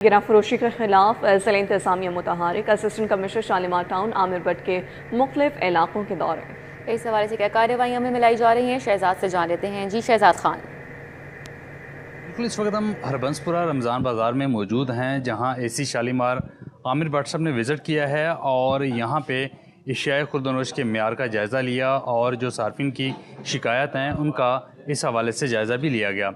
गिरा फरोशी के खिलाफ ज़िला इंतज़ामिया मुतहरिक। Assistant commissioner Shalimar town Aamir Bhatt के मुख्तलिफ इलाकों के दौरे। इस हवाले से क्या कार्रवाइयाँ में मिलाई जा रही हैं, शहजाद से जान लेते हैं। जी शहजाद खान। बिल्कुल, इस वक्त हम हरबंसपुरा रमज़ान बाज़ार में मौजूद हैं, जहां एसी शालीमार आमिर भट्ट साहब ने विज़िट किया है और यहां पे एशियाई खुर्दनोश के मेयार का जायज़ा लिया और जो सार्फिन की शिकायत हैं उनका इस हवाले से जायज़ा भी लिया गया।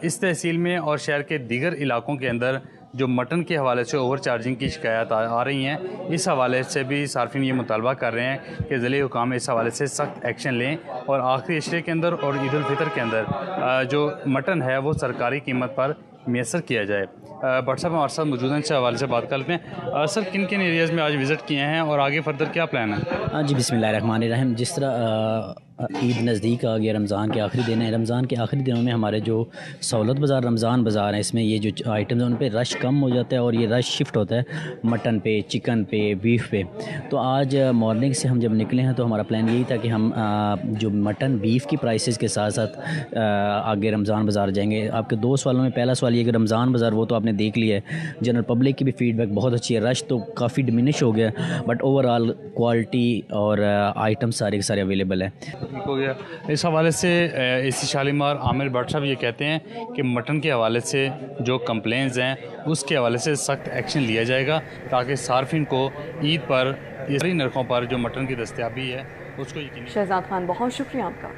इस तहसील में और शहर के दीगर इलाकों के अंदर जो मटन के हवाले से ओवर चार्जिंग की शिकायत आ रही हैं, इस हवाले से भी सार्फिन ये मुतालबा कर रहे हैं कि ज़िले हुकाम इस हवाले से सख्त एक्शन लें और आखिरी अशरे के अंदर और ईद उल फितर के अंदर जो मटन है वो सरकारी कीमत पर मैसर किया जाए। भट्ट साहब हमारे साथ मौजूद हैं, इस हवाले से बात कर लेते हैं। सर, किन किन एरियाज़ में आज विज़िट किए हैं और आगे फर्दर क्या प्लान है? जी बिस्मिल्लाहिर्रहमानिर्रहीम। जिस तरह ईद नज़दीक आ गया, रमज़ान के आखिरी दिन है। रमज़ान के आखिरी दिनों में हमारे जो सहूलत बाज़ार रमज़ान बाज़ार है, इसमें ये जो आइटम्स हैं उन पे रश कम हो जाता है और ये रश शिफ्ट होता है मटन पे, चिकन पे, बीफ पे। तो आज मॉर्निंग से हम जब निकले हैं तो हमारा प्लान यही था कि हम जो मटन बीफ की प्राइसेस के साथ साथ आगे रमज़ान बाज़ार जाएंगे। आपके दो सवालों में पहला सवाल ये कि रमज़ान बाज़ार वो तो आपने देख लिया है, जनरल पब्लिक की भी फीडबैक बहुत अच्छी है, रश तो काफ़ी डिमिनिश हो गया, बट ओवरऑल क्वालिटी और आइटम सारे के सारे अवेलेबल है। हो गया। इस हवाले से एसी शालीमार आमिर भट्ट साहब ये कहते हैं कि मटन के हवाले से जो कंप्लेंट्स हैं उसके हवाले से सख्त एक्शन लिया जाएगा ताकि सार्फिन को ईद पर इस नरखों पर जो मटन की दस्तयाबी है उसको यकीनी। शहजाद खान, बहुत शुक्रिया आपका।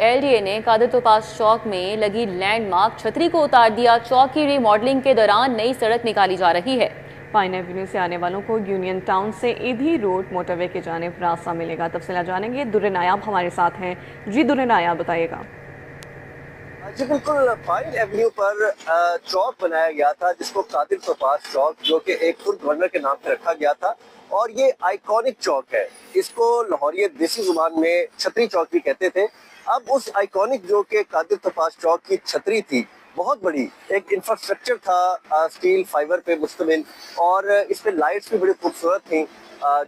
LDA ने कादिर तोपास चौक में लगी लैंडमार्क छतरी को उतार दिया। चौक की रीमॉडलिंग के दौरान नई सड़क निकाली जा रही है। पाइन एवेन्यू से आने वालों को यूनियन टाउन से ईदी रोड मोटरवे के जानिब रास्ता मिलेगा। तफसीला जानेंगे, दुर्रे नायाब हमारे साथ हैं। जी दुर्रे नायाब, बताइएगा। जी बिल्कुल, पाइन एवेन्यू पर चौक बनाया गया था जिसको कादिर तोपास चौक, जो कि एक फुट गवर्नर के नाम पर रखा गया था और ये आइकॉनिक चौक है। इसको लाहौरियत देसी जुबान में छतरी चौक भी कहते थे। अब उस आइकॉनिक जो कि कादिर तोपास चौक की छतरी थी, बहुत बड़ी एक इंफ्रास्ट्रक्चर था स्टील फाइबर पे मुश्तमिल, और इस पे लाइट्स भी बड़ी खूबसूरत थी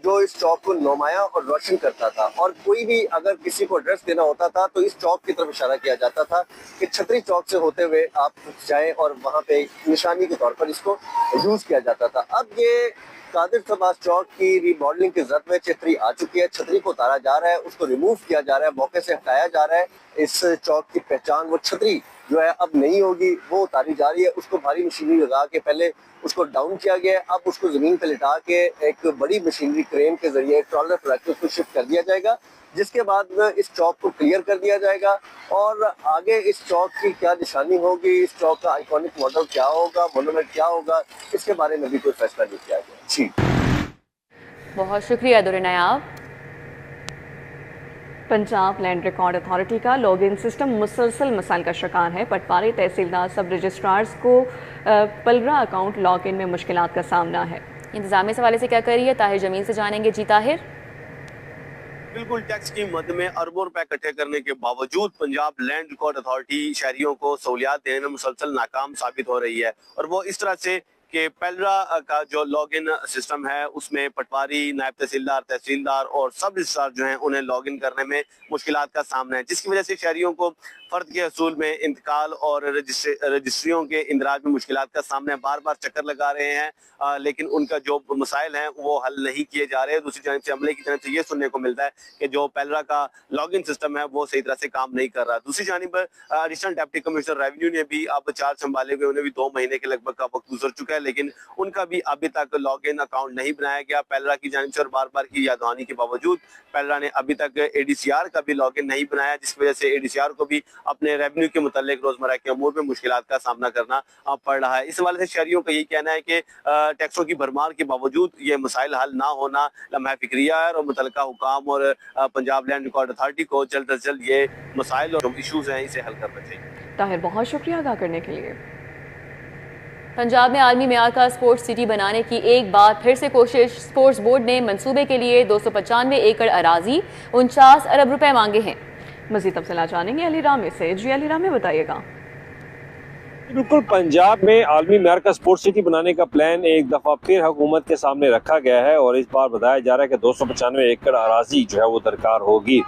जो इस चौक को नुमाया और रोशन करता था। और कोई भी अगर किसी को एड्रेस देना होता था तो इस चौक की तरफ इशारा किया जाता था कि छतरी चौक से होते हुए आप जाएं, और वहाँ पे निशानी के तौर पर इसको यूज किया जाता था। अब ये कादिर तोपास चौक की रीमॉडलिंग की जरूरत में छतरी आ चुकी है। छतरी को उतारा जा रहा है, उसको रिमूव किया जा रहा है, मौके से हटाया जा रहा है। इस चौक की पहचान, वो छतरी जो है अब नहीं होगी, वो उतारी जा रही है। उसको भारी मशीनरी लगा के पहले उसको डाउन किया गया है, अब उसको जमीन पे लिटा के एक बड़ी मशीनरी क्रेन के जरिए ट्रॉलर पर रख के उसको शिफ्ट कर दिया जाएगा, जिसके बाद इस चौक को क्लियर कर दिया जाएगा। और आगे इस चौक की क्या निशानी होगी, इस चौक का आइकॉनिक मॉडल क्या होगा, मोनूमेंट क्या होगा, इसके बारे में भी कोई फैसला नहीं किया गया। जी बहुत शुक्रिया दुर्रे नायाब। पंजाब लैंड रिकॉर्ड अथॉरिटी का लॉगिन सिस्टम मुसलसल मसाइल का शिकार है। पटवारी तहसीलदार सब रजिस्ट्रार्स को पलरा अकाउंट लॉगिन में मुश्किलात का सामना है। इंतजाम इस हवाले से क्या करिए, ताहिर जमील से जानेंगे। जी ताहिर। बिल्कुल, टैक्स की मद में अरबों रुपए इकट्ठे करने के बावजूद पंजाब लैंड रिकॉर्ड अथॉरिटी शहरियों को सहूलियात देने में मुसलसल नाकाम साबित हो रही है। और वो इस तरह से कि पेलरा का जो लॉगिन सिस्टम है उसमें पटवारी, नायब तहसीलदार, तहसीलदार और सब रजिस्ट्रार जो हैं उन्हें लॉगिन करने में मुश्किलात का सामना है, जिसकी वजह से शहरियों को फर्द के हसूल में इंतकाल और रजिस्ट्रियों के इंदराज में मुश्किलात का सामना है। बार बार चक्कर लगा रहे हैं लेकिन उनका जो मसाइल हैं वो हल नहीं किए जा रहे। दूसरी जानिब से अमले की तरफ से ये सुनने को मिलता है कि जो पेलरा का लॉगिन सिस्टम है वो सही तरह से काम नहीं कर रहा। दूसरी जानिब एडिशनल डिप्टी कमिश्नर रेवेन्यू ने भी अब चार्ज संभाले हुए, उन्हें भी 2 महीने के लगभग का वक्त गुजर चुका है, लेकिन उनका भी अभी तक लॉगिन अकाउंट नहीं बनाया गया पेलरा की जानिब से। और बार बार की यादवानी के बावजूद पेलरा ने अभी तक ADCR का भी लॉगिन नहीं बनाया, जिसकी वजह से ADCR को भी अपने रेवेन्यू के मुतालिक रोजमर्रा के अमूर में मुश्किलात का सामना करना पड़ रहा है। इस हवाले से शहरियों का यही कहना है कि टैक्सों की भरमार के बावजूद ये मसाइल हल ना होना लम्हा फिक्रिया है और मुतल्लिका हुकाम और पंजाब लैंड रिकॉर्ड अथॉरिटी को जल्द अज जल्द ये मसाइल और इशूज हैं इसे हल करना चाहिए। ताहिर, बहुत शुक्रिया अदा करने के लिए। पंजाब में आलमी मेयार का स्पोर्ट्स सिटी बनाने की एक बार फिर से कोशिश। स्पोर्ट्स बोर्ड ने मंसूबे के लिए 295 एकड़ अराजी 49 अरब रुपए मांगे हैं। मजीद तफसीलात जानेंगे अली रामे से। जी अली रामे, बताइएगा। बिल्कुल, पंजाब में आलमी मेयार का स्पोर्ट्स सिटी बनाने का प्लान एक दफ़ा फिर हुकूमत के सामने रखा गया है और इस बार बताया जा रहा है कि 295 एकड़ अराजी जो है वो दरकार होगी।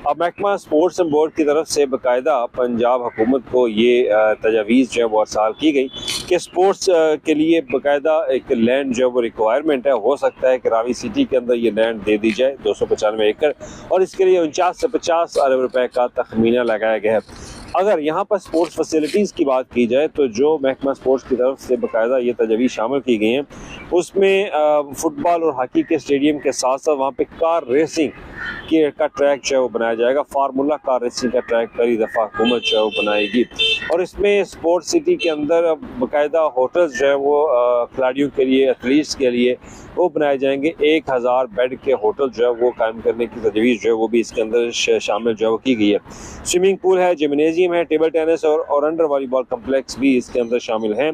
अब महकमा स्पोर्ट्स बोर्ड की तरफ से बाकायदा पंजाब हुकूमत को ये तजावीज़ जो है वो अरसाल की गई कि स्पोर्ट्स के लिए बाकायदा एक लैंड जो है वो रिक्वायरमेंट है। हो सकता है कि रावी सिटी के अंदर ये लैंड दे दी जाए 295 एकड़, और इसके लिए 49 से 50 अरब रुपए का तखमीना लगाया गया है। अगर यहाँ पर स्पोर्ट्स फैसिलिटीज़ की बात की जाए तो जो महकमा स्पोर्ट्स की तरफ से बाकायदा ये तजवीज़ शामिल की गई हैं उसमें फुटबॉल और हॉकी के स्टेडियम के साथ साथ वहाँ पे कार रेसिंग का ट्रैक जो है वो बनाया जाएगा। फार्मूला कार रेसिंग का ट्रैक पहली दफ़ा हुकूमत जो है वो बनाएगी और इसमें स्पोर्ट्स सिटी के अंदर बाकायदा होटल्स जो है वो खिलाड़ियों के लिए, एथलीट्स के लिए वो बनाए जाएंगे। 1000 बेड के होटल जो है वो कायम करने की तजवीज़ जो है वो भी इसके अंदर शामिल जो है वो की गई है। स्विमिंग पूल है, जिम्नेजियम है, टेबल टेनिस और अंडर वॉलीबॉल कम्प्लेक्स भी इसके अंदर शामिल हैं।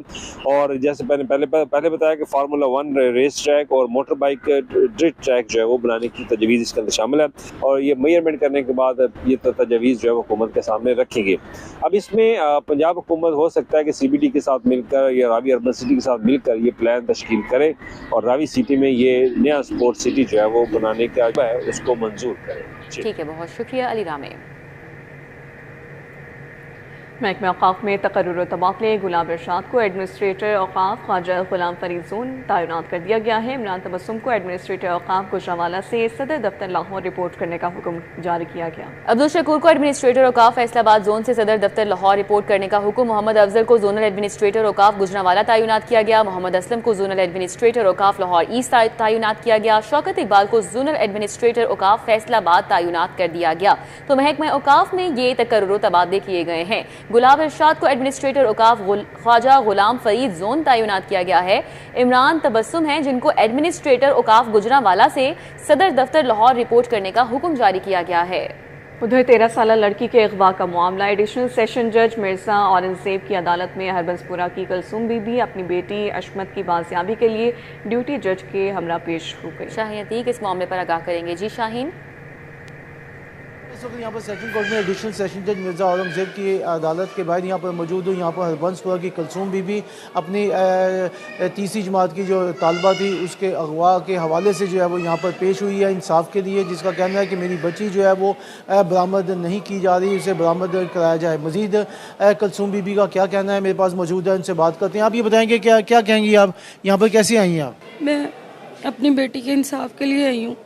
और जैसे पहले बताया कि फार्मूला 1 रेस ट्रैक और मोटर बाइक ड्रिट ट्रैक जो है वो बनाने की तजवीज़ इसके अंदर शामिल है और ये मेजरमेंट करने के बाद ये तजवीज़ जो है हुकूमत के सामने रखेंगे। अब इसमें पंजाब हुकूमत हो सकता है कि CBD के साथ मिलकर या रावी अर्बन सिटी के साथ मिलकर ये प्लान तश्कील करे और रावी सिटी में ये नया स्पोर्ट्स सिटी जो है वो बनाने का है उसको मंजूर करे। ठीक है, बहुत शुक्रिया अली रामे। महकमा औक़ाफ़ में तकर्रुर तबादले गुलाब इरशाद को एडमिनिस्ट्रेटर औक़ाफ़ ख्वाजा गुलाम फरीद ज़ोन तैनात कर दिया गया है। इमरान तबस्सुम को एडमिनिस्ट्रेटर औक़ाफ़ गुजरावाला से सदर दफ्तर लाहौर रिपोर्ट करने का हुक्म जारी किया गया। अब्दुल शकूर को एडमिनिस्ट्रेटर औक़ाफ़ फैसलाबाद जोन से सदर दफ्तर लाहौर रिपोर्ट करने का हुक्म। मोहम्मद अफजल को जोनल एडमिनिस्ट्रेटर औक़ाफ़ गुजरावाला तैनात किया गया। मोहम्मद असलम को जोनल एडमिनिस्ट्रेटर औक़ाफ़ लाहौर ईस्ट तैनात किया गया। शौकत इकबाल को जोनल एडमिनिस्ट्रेटर औक़ाफ़ फैसलाबाद तैनात कर दिया गया। तो महकमा औक़ाफ़ में ये तकर्रुर तबादले किए गए हैं। गुलाब इरशाद को एडमिनिस्ट्रेटर औक़ाफ़ ख्वाजा गुलाम फरीद जोन तैनात किया गया है। इमरान तबस्सुम हैं जिनको एडमिनिस्ट्रेटर औक़ाफ़ गुजरावाला से सदर दफ्तर लाहौर रिपोर्ट करने का हुक्म जारी किया गया है। उधर 13 साल लड़की के अगवा का मामला एडिशनल सेशन जज मिर्जा औरंगजेब की अदालत में हरबंसपुरा की कुलसूम बीबी अपनी बेटी अशमत की बाजियाबी के लिए ड्यूटी जज के हमरा पेश हो गई। शाहीन अतीक इस मामले पर आगाह करेंगे। जी शाहीन। इस वक्त यहाँ पर सेशन कोर्ट में एडिशनल सेशन जज मिर्ज़ा औरंगजेब की अदालत के बाहर यहाँ पर मौजूद हूँ। यहाँ पर हरबंसपुरा की कुलसूम बीबी अपनी तीसरी जमात की जो तालबा थी उसके अगवा के हवाले से जो है वो यहाँ पर पेश हुई है इंसाफ के लिए, जिसका कहना है कि मेरी बच्ची जो है वो बरामद नहीं की जा रही, उसे बरामद कराया जाए। मज़ीद कुलसूम बीबी का क्या कहना है मेरे पास मौजूद है, उनसे बात करते हैं। आप ये बताएँगे क्या क्या कहेंगी, आप यहाँ पर कैसे आई हैं? आप? मैं अपनी बेटी के इंसाफ के लिए आई हूँ।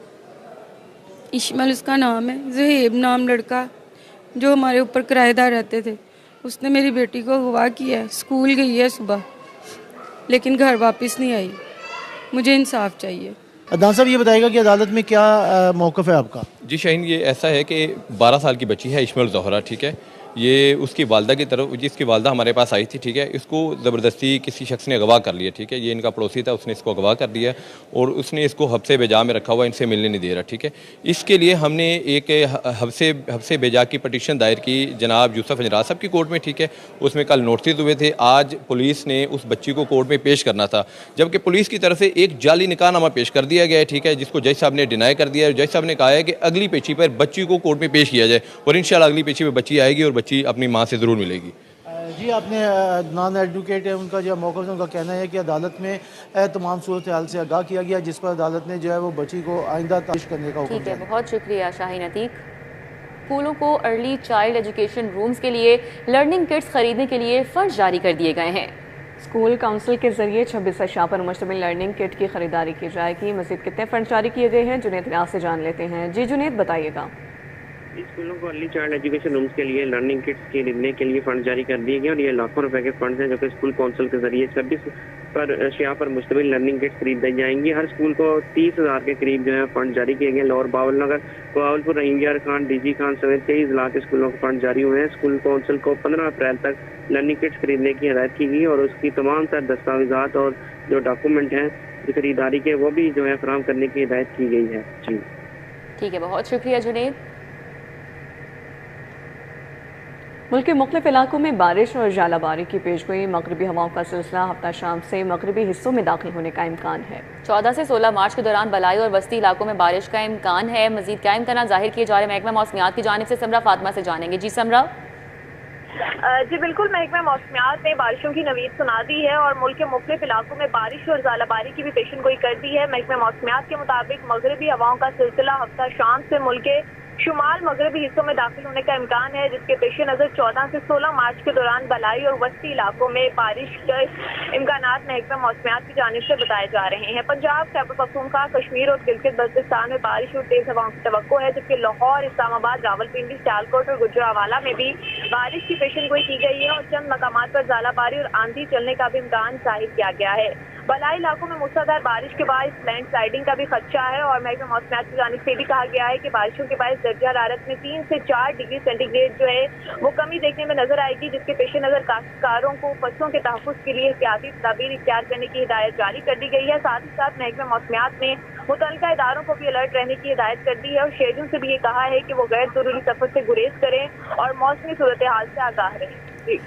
इश्माइल उसका नाम है, ज़हेब नाम लड़का जो हमारे ऊपर किराएदार रहते थे, उसने मेरी बेटी को अगवा किया है। स्कूल गई है सुबह लेकिन घर वापस नहीं आई। मुझे इंसाफ चाहिए। अदनान साहब ये बताएगा कि अदालत में क्या मौक़िफ़ है आपका? जी शाहीन, ये ऐसा है कि 12 साल की बच्ची है इश्माइल ज़ोहरा, ठीक है। ये उसकी वालदा की तरफ, जिसकी वालदा हमारे पास आई थी, ठीक है, इसको ज़बरदस्ती किसी शख्स ने अगवा कर लिया, ठीक है। ये इनका पड़ोसी था, उसने इसको अगवा कर दिया और उसने इसको हब्से बेजा में रखा हुआ, इनसे मिलने नहीं दे रहा, ठीक है। इसके लिए हमने एक हब्से बेजा की पटिशन दायर की जनाब यूसुफ अंजराज साहब की कोर्ट में, ठीक है। उसमें कल नोटिस हुए थे। आज पुलिस ने उस बच्ची को कोर्ट में पेश करना था, जबकि पुलिस की तरफ से एक जाली निकाहनामा पेश कर दिया गया है, ठीक है, जिसको जज साहब ने डिनाई कर दिया है। जज साहब ने कहा है कि अगली पेशी पर बच्ची को कोर्ट में पेश किया जाए और इंशाल्लाह अगली पेशी पर बच्ची आएगी और बच्ची अपनी माँ से ज़रूर मिलेगी। जी, आपने नॉन एडवोकेट है, उनका जो मौक़िफ़ है, उनका कहना है कि अदालत में तमाम सूरत हाल से आगाह किया गया, जिस पर अदालत ने जो है वो बच्ची को आइंदा पेश करने का हुक्म दिया। ठीक है, बहुत शुक्रिया शाहीन अतीक। स्कूलों को अर्ली चाइल्ड एजुकेशन रूम्स के लिए लर्निंग किट्स खरीदने के लिए फ़र्ज जारी कर दिए गए हैं। स्कूल काउंसिल के जरिए 26 अशिया पर मुश्तमिल लर्निंग किट की खरीदारी की जाएगी। मज़ीद कितने फंड जारी किए गए हैं, जुनैद रियाज से जान लेते हैं। जी जुनैद, बताइएगा। स्कूलों को अर्ली चाइल्ड एजुकेशन रूम्स के लिए लर्निंग किट्स खरीदने के लिए फंड जारी कर दिए गए और ये लाखों रुपए के फंड हैं जो कि स्कूल काउंसिल के जरिए 26 पर अशिया पर मुश्तमिल लर्निंग किट्स खरीदी जाएंगी। हर स्कूल को 30,000 के करीब जो है फंड जारी किए गए। लाहौर, बावलनगर, बहावलपुर, रहीम यार खान, DG खान समेत 23 जिला के स्कूलों को फंड जारी हुए हैं। स्कूल काउंसिल को 15 अप्रैल तक लर्निंग किट्स खरीदने की हिदायत की गई और उसकी तमाम तर दस्तावेजात और जो डॉक्यूमेंट हैं खरीदारी के वो भी जो है फराहम करने की हिदायत की गई है। जी ठीक है, बहुत शुक्रिया जुनैद। मुल्क के मुख्तलिफ इलाकों में बारिश और जालाबारी की पेशगोई। मगरबी हवाओं का सिलसिला हफ्ता शाम से मगरबी हिस्सों में दाखिल होने का इम्कान है। 14 से 16 मार्च के दौरान बलाई और वस्ती इलाकों में बारिश का इम्कान है। मजीद क्या इम्कान जाहिर किए जा रहे महकमा मौसमियात की जानिब से समरा फातिमा से जानेंगे। जी समरा। जी बिल्कुल, महकमा मौसमियात ने बारिशों की नवीद सुना दी है और मुल्क के मुख्तलिफ इलाकों में बारिश और ज़ालाबारी की भी पेशन गोई कर दी है। महकमा मौसमियात के मुताबिक मगरबी हवाओं का सिलसिला हफ्ता शाम से मुल्क के शुमाल मगरबी हिस्सों में दाखिल होने का इम्कान है, जिसके पेश नज़र 14 से 16 मार्च के दौरान बलाई और वस्ती इलाकों में बारिश के इम्कान महकमा मौसमियात की जानिब से बताए जा रहे हैं। पंजाब, खैबर पख्तूनख्वा, कश्मीर और गिलगित बल्तिस्तान में बारिश और तेज हवाओं की तवक्को है, जबकि लाहौर, इस्लामाबाद, रावलपिंडी, सियालकोट और गुजरावाला में भी बारिश की पेशन गोई की गई है और चंद मकामात पर ज़ालाबारी और आंधी चलने का भी इम्कान जाहिर किया गया है। बलाई इलाकों में मूसलाधार बारिश के बाद लैंड स्लाइडिंग का भी खदशा है और महकमा मौसमियात की जानिब से भी कहा गया है कि बारिशों के बाद दर्जा हरारत में 3 से 4 डिग्री सेंटीग्रेड जो है वो कमी देखने में नजर आएगी, जिसके पेश नज़र काश्तकारों को फसलों के तहफ़्फ़ुज़ के लिए एहतियाती तदाबीर इख्तियार करने की हिदायत जारी कर दी गई है। साथ ही साथ महकमा मौसमियात ने मुतल्लिका इदारों को भी अलर्ट रहने की हिदायत कर दी है और शहरियों से भी ये कहा है कि वो गैर जरूरी सफर से गुरेज करें और मौसमी सूरत हाल से आगाह रहें। जी।